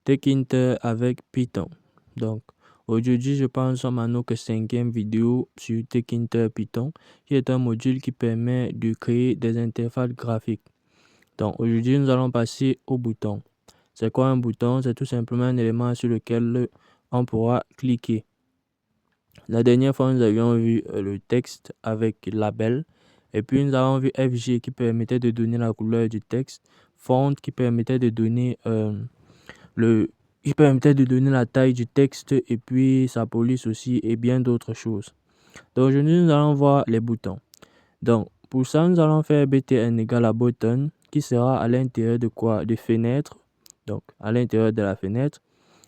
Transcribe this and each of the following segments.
TechInter avec Python. Donc, aujourd'hui, je pense à notre 5e vidéo sur TechInter Python, qui est un module qui permet de créer des interfaces graphiques. Donc, aujourd'hui, nous allons passer au bouton. C'est quoi un bouton? C'est tout simplement un élément sur lequel on pourra cliquer. La dernière fois, nous avions vu le texte avec label. Et puis, nous avons vu FG qui permettait de donner la couleur du texte. Font qui permettait de donner la taille du texte et puis sa police aussi et bien d'autres choses. Donc aujourd'hui, nous allons voir les boutons. Donc pour ça, nous allons faire btn égale à button qui sera à l'intérieur de quoi? De fenêtre. Donc à l'intérieur de la fenêtre.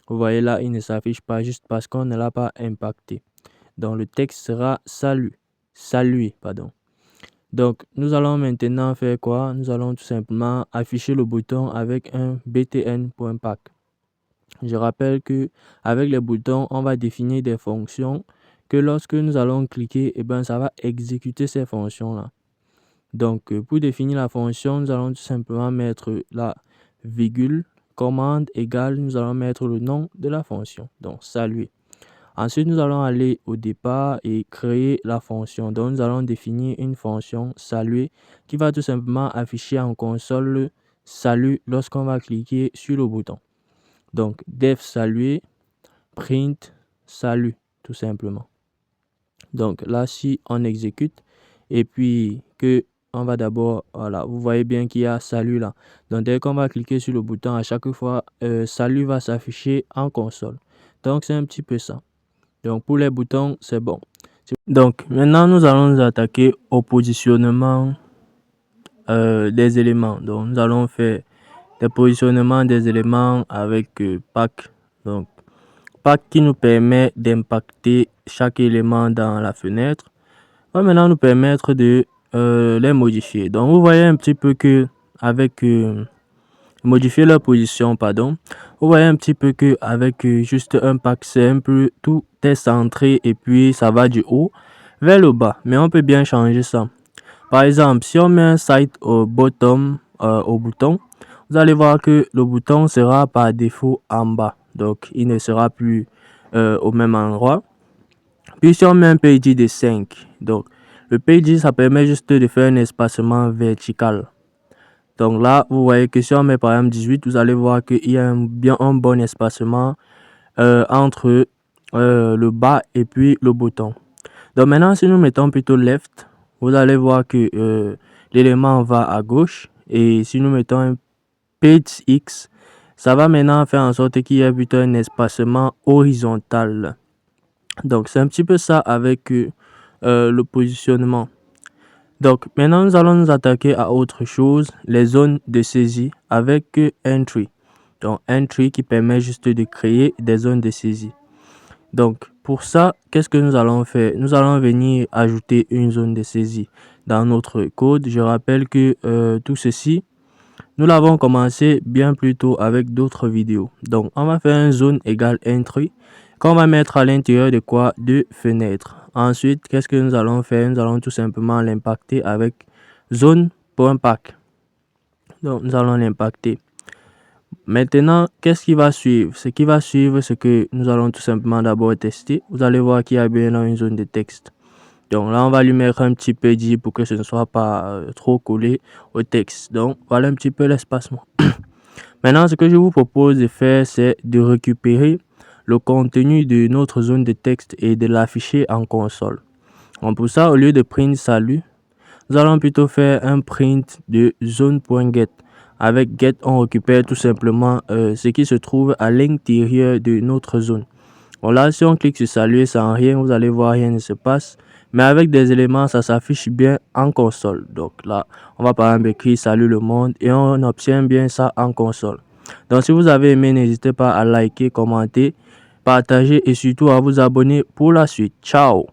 Vous voyez là, il ne s'affiche pas juste parce qu'on ne l'a pas impacté. Donc le texte sera salué, pardon. Donc, nous allons maintenant faire quoi? Nous allons tout simplement afficher le bouton avec un btn.pack. Je rappelle que avec les boutons, on va définir des fonctions que lorsque nous allons cliquer, ça va exécuter ces fonctions-là. Donc, pour définir la fonction, nous allons tout simplement mettre la virgule, commande égale, nous allons mettre le nom de la fonction. Donc, saluer. Ensuite, nous allons aller au départ et créer la fonction. Donc, nous allons définir une fonction saluer qui va tout simplement afficher en console le salut lorsqu'on va cliquer sur le bouton. Donc, def saluer, print salut, tout simplement. Donc, là, si on exécute et puis que on va d'abord, voilà, vous voyez bien qu'il y a salut là. Donc, dès qu'on va cliquer sur le bouton, à chaque fois, salut va s'afficher en console. Donc, c'est un petit peu ça. Donc, pour les boutons, c'est bon. Donc, maintenant, nous allons nous attaquer au positionnement des éléments. Donc, nous allons faire des positionnements des éléments avec pack. Donc, pack qui nous permet d'impacter chaque élément dans la fenêtre. Va maintenant nous permettre de les modifier. Donc, vous voyez un petit peu que avec modifier leur position, pardon. Vous voyez un petit peu que avec juste un pack simple, tout est centré et puis ça va du haut vers le bas. Mais on peut bien changer ça. Par exemple, si on met un site au bottom, au bouton, vous allez voir que le bouton sera par défaut en bas. Donc, il ne sera plus au même endroit. Puis, si on met un page de 5, donc le page, ça permet juste de faire un espacement vertical. Donc là, vous voyez que si on met par exemple 18, vous allez voir qu'il y a un bon espacement entre le bas et puis le bouton. Donc maintenant, si nous mettons plutôt left, vous allez voir que l'élément va à gauche. Et si nous mettons un page X, ça va maintenant faire en sorte qu'il y ait plutôt un espacement horizontal. Donc c'est un petit peu ça avec le positionnement. Donc maintenant nous allons nous attaquer à autre chose, les zones de saisie avec entry. Donc entry qui permet juste de créer des zones de saisie. Donc pour ça, qu'est-ce que nous allons faire? Nous allons venir ajouter une zone de saisie dans notre code. Je rappelle que tout ceci, nous l'avons commencé bien plus tôt avec d'autres vidéos. Donc on va faire une zone égale entry qu'on va mettre à l'intérieur de quoi? De fenêtre. Ensuite, qu'est-ce que nous allons faire? Nous allons tout simplement l'impacter avec zone.pack. Donc, nous allons l'impacter. Maintenant, qu'est-ce qui va suivre? Ce qui va suivre, c'est que nous allons tout simplement d'abord tester. Vous allez voir qu'il y a bien là une zone de texte. Donc là, on va lui mettre un petit peu dit pour que ce ne soit pas trop collé au texte. Donc, voilà un petit peu l'espacement. Maintenant, ce que je vous propose de faire, c'est de récupérer le contenu de notre zone de texte et de l'afficher en console. Donc pour ça, au lieu de print salut, nous allons plutôt faire un print de zone.get. Avec get, on récupère tout simplement ce qui se trouve à l'intérieur de notre zone. Bon là, si on clique sur saluer sans rien, vous allez voir rien ne se passe. Mais avec des éléments, ça s'affiche bien en console. Donc là, on va par exemple écrire salut le monde et on obtient bien ça en console. Donc si vous avez aimé, n'hésitez pas à liker, commenter, partager et surtout à vous abonner pour la suite. Ciao!